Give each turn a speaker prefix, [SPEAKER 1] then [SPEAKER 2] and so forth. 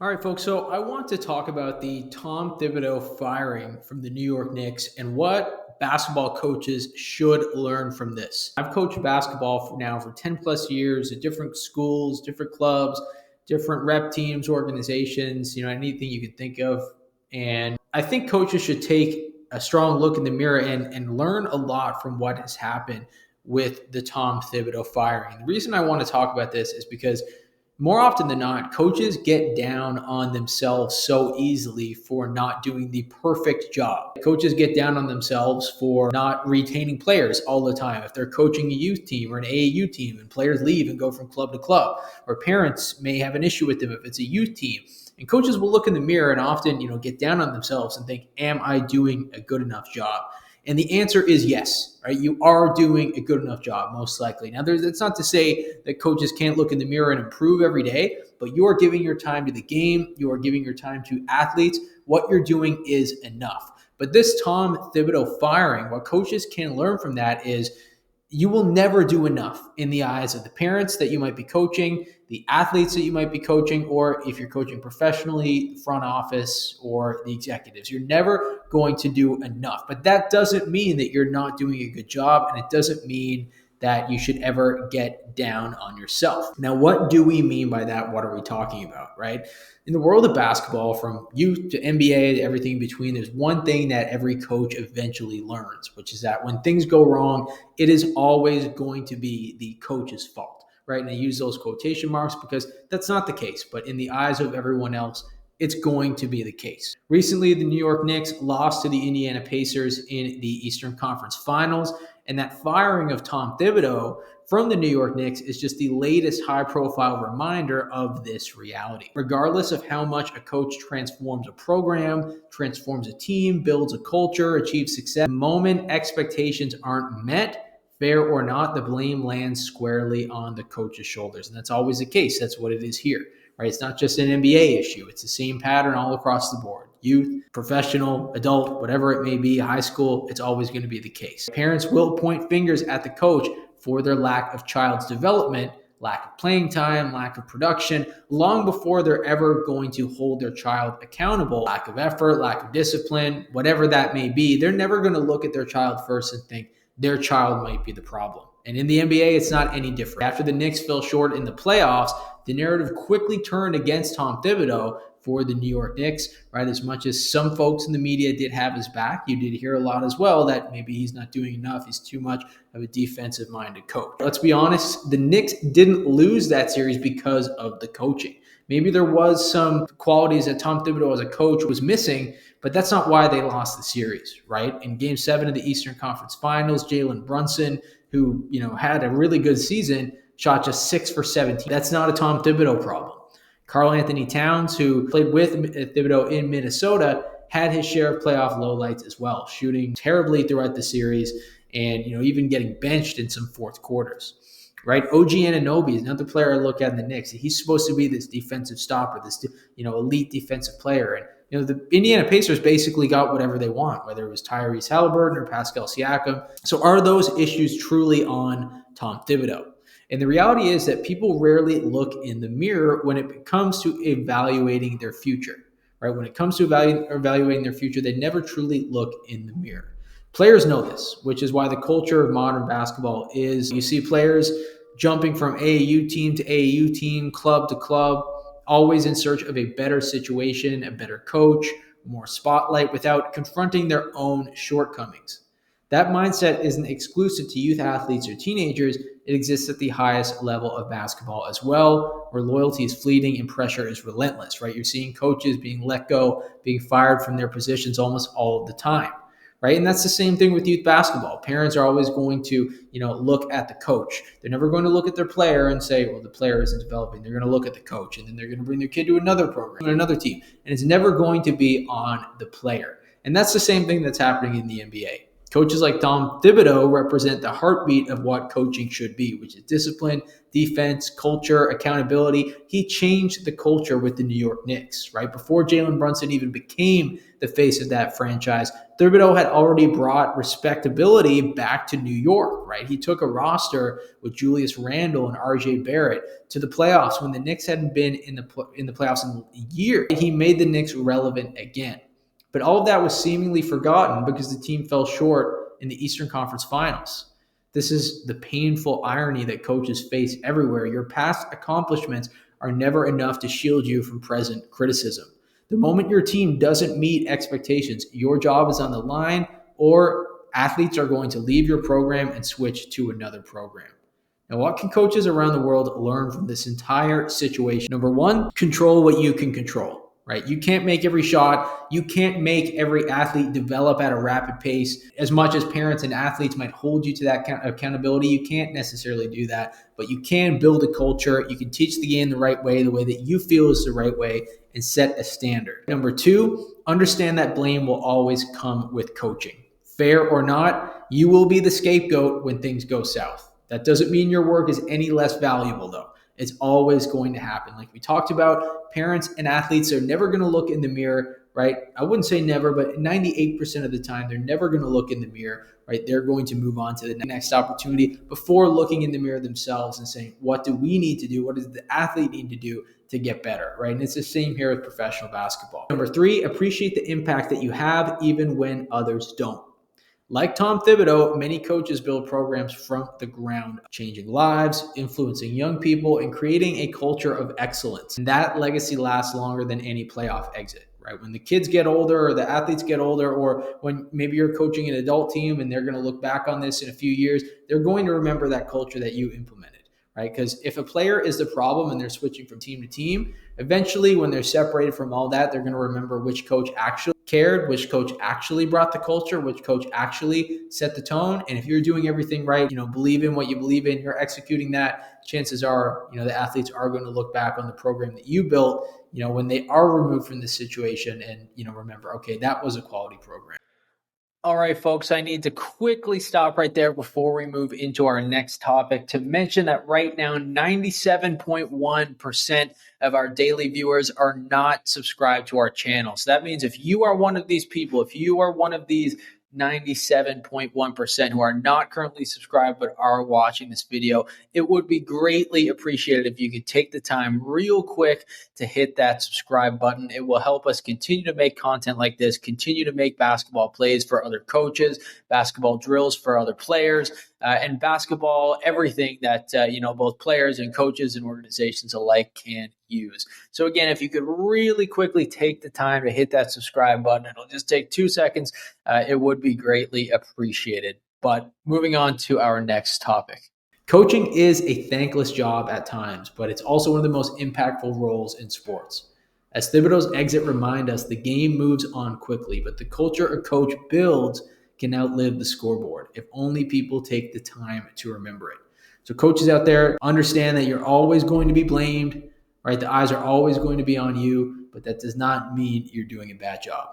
[SPEAKER 1] All right, folks. So I want to talk about the Tom Thibodeau firing from the New York Knicks and what basketball coaches should learn from this. I've coached basketball for 10 plus years at different schools, different clubs, different rep teams, organizations, anything you can think of. And I think coaches should take a strong look in the mirror and learn a lot from what has happened with the Tom Thibodeau firing. The reason I want to talk about this is because more often than not, coaches get down on themselves so easily for not doing the perfect job. Coaches get down on themselves for not retaining players all the time. If they're coaching a youth team or an AAU team and players leave and go from club to club, or parents may have an issue with them if it's a youth team. And coaches will look in the mirror and often, get down on themselves and think, am I doing a good enough job? And the answer is yes, right? You are doing a good enough job, most likely. Now, that's not to say that coaches can't look in the mirror and improve every day, but you are giving your time to the game. You are giving your time to athletes. What you're doing is enough. But this Tom Thibodeau firing, what coaches can learn from that is you will never do enough in the eyes of the parents that you might be coaching, the athletes that you might be coaching, or if you're coaching professionally, the front office or the executives. You're never going to do enough. But that doesn't mean that you're not doing a good job, and it doesn't mean that you should ever get down on yourself. Now, what do we mean by that? What are we talking about, right? In the world of basketball, from youth to NBA to everything in between, there's one thing that every coach eventually learns, which is that when things go wrong, it is always going to be the coach's fault, right? And I use those quotation marks because that's not the case. But in the eyes of everyone else, it's going to be the case. Recently, the New York Knicks lost to the Indiana Pacers in the Eastern Conference Finals, and that firing of Tom Thibodeau from the New York Knicks is just the latest high-profile reminder of this reality. Regardless of how much a coach transforms a program, transforms a team, builds a culture, achieves success, the moment expectations aren't met, fair or not, the blame lands squarely on the coach's shoulders. And that's always the case. That's what it is here. Right? It's not just an NBA issue. It's the same pattern all across the board. Youth, professional, adult, whatever it may be, high school, it's always going to be the case. Parents will point fingers at the coach for their lack of child's development, lack of playing time, lack of production, long before they're ever going to hold their child accountable. Lack of effort, lack of discipline, whatever that may be, they're never going to look at their child first and think their child might be the problem. And in the NBA, it's not any different. After the Knicks fell short in the playoffs, the narrative quickly turned against Tom Thibodeau for the New York Knicks, right? As much as some folks in the media did have his back, you did hear a lot as well that maybe he's not doing enough. He's too much of a defensive-minded coach. Let's be honest, the Knicks didn't lose that series because of the coaching. Maybe there was some qualities that Tom Thibodeau as a coach was missing, but that's not why they lost the series, right? In Game 7 of the Eastern Conference Finals, Jalen Brunson, who had a really good season, shot just 6 for 17. That's not a Tom Thibodeau problem. Karl Anthony Towns, who played with Thibodeau in Minnesota, had his share of playoff lowlights as well, shooting terribly throughout the series and even getting benched in some fourth quarters. Right, OG Anunoby is another player I look at in the Knicks. He's supposed to be this defensive stopper, this elite defensive player, and the Indiana Pacers basically got whatever they want, whether it was Tyrese Halliburton or Pascal Siakam. So are those issues truly on Tom Thibodeau? And the reality is that people rarely look in the mirror when it comes to evaluating their future. Right, when it comes to evaluating their future, they never truly look in the mirror. Players know this, which is why the culture of modern basketball is you see players jumping from AAU team to AAU team, club to club, always in search of a better situation, a better coach, more spotlight without confronting their own shortcomings. That mindset isn't exclusive to youth athletes or teenagers. It exists at the highest level of basketball as well, where loyalty is fleeting and pressure is relentless, right? You're seeing coaches being let go, being fired from their positions almost all of the time. Right. And that's the same thing with youth basketball. Parents are always going to, look at the coach. They're never going to look at their player and say, well, the player isn't developing. They're going to look at the coach, and then they're going to bring their kid to another program, another team. And it's never going to be on the player. And that's the same thing that's happening in the NBA. Coaches like Tom Thibodeau represent the heartbeat of what coaching should be, which is discipline, defense, culture, accountability. He changed the culture with the New York Knicks, right? Before Jalen Brunson even became the face of that franchise, Thibodeau had already brought respectability back to New York, right? He took a roster with Julius Randle and RJ Barrett to the playoffs when the Knicks hadn't been in the playoffs in a year. He made the Knicks relevant again. But all of that was seemingly forgotten because the team fell short in the Eastern Conference Finals. This is the painful irony that coaches face everywhere. Your past accomplishments are never enough to shield you from present criticism. The moment your team doesn't meet expectations, your job is on the line, or athletes are going to leave your program and switch to another program. Now, what can coaches around the world learn from this entire situation? Number one, control what you can control. Right? You can't make every shot. You can't make every athlete develop at a rapid pace. As much as parents and athletes might hold you to that accountability, you can't necessarily do that. But you can build a culture. You can teach the game the right way that you feel is the right way, and set a standard. Number two, understand that blame will always come with coaching. Fair or not, you will be the scapegoat when things go south. That doesn't mean your work is any less valuable, though. It's always going to happen. Like we talked about, parents and athletes are never going to look in the mirror, right? I wouldn't say never, but 98% of the time, they're never going to look in the mirror, right? They're going to move on to the next opportunity before looking in the mirror themselves and saying, what do we need to do? What does the athlete need to do to get better, right? And it's the same here with professional basketball. Number three, appreciate the impact that you have even when others don't. Like Tom Thibodeau, many coaches build programs from the ground, changing lives, influencing young people, and creating a culture of excellence. And that legacy lasts longer than any playoff exit, right? When the kids get older or the athletes get older, or when maybe you're coaching an adult team and they're going to look back on this in a few years, they're going to remember that culture that you implemented, right? Because if a player is the problem and they're switching from team to team, eventually when they're separated from all that, they're going to remember which coach actually cared, which coach actually brought the culture, which coach actually set the tone. And if you're doing everything right, believe in what you believe in, you're executing that, chances are, the athletes are going to look back on the program that you built, when they are removed from the situation and, remember, okay, that was a quality program. All right, folks, I need to quickly stop right there before we move into our next topic to mention that right now, 97.1% of our daily viewers are not subscribed to our channel. So that means if you are one of these people, if you are one of these 97.1% who are not currently subscribed but are watching this video, it would be greatly appreciated if you could take the time real quick to hit that subscribe button. It will help us continue to make content like this, continue to make basketball plays for other coaches, basketball drills for other players, and basketball, everything that both players and coaches and organizations alike can use. So again, if you could really quickly take the time to hit that subscribe button, it'll just take 2 seconds. It would be greatly appreciated. But moving on to our next topic. Coaching is a thankless job at times, but it's also one of the most impactful roles in sports. As Thibodeau's exit remind us, the game moves on quickly, but the culture a coach builds can outlive the scoreboard if only people take the time to remember it. So coaches out there, understand that you're always going to be blamed, right? The eyes are always going to be on you, but that does not mean you're doing a bad job.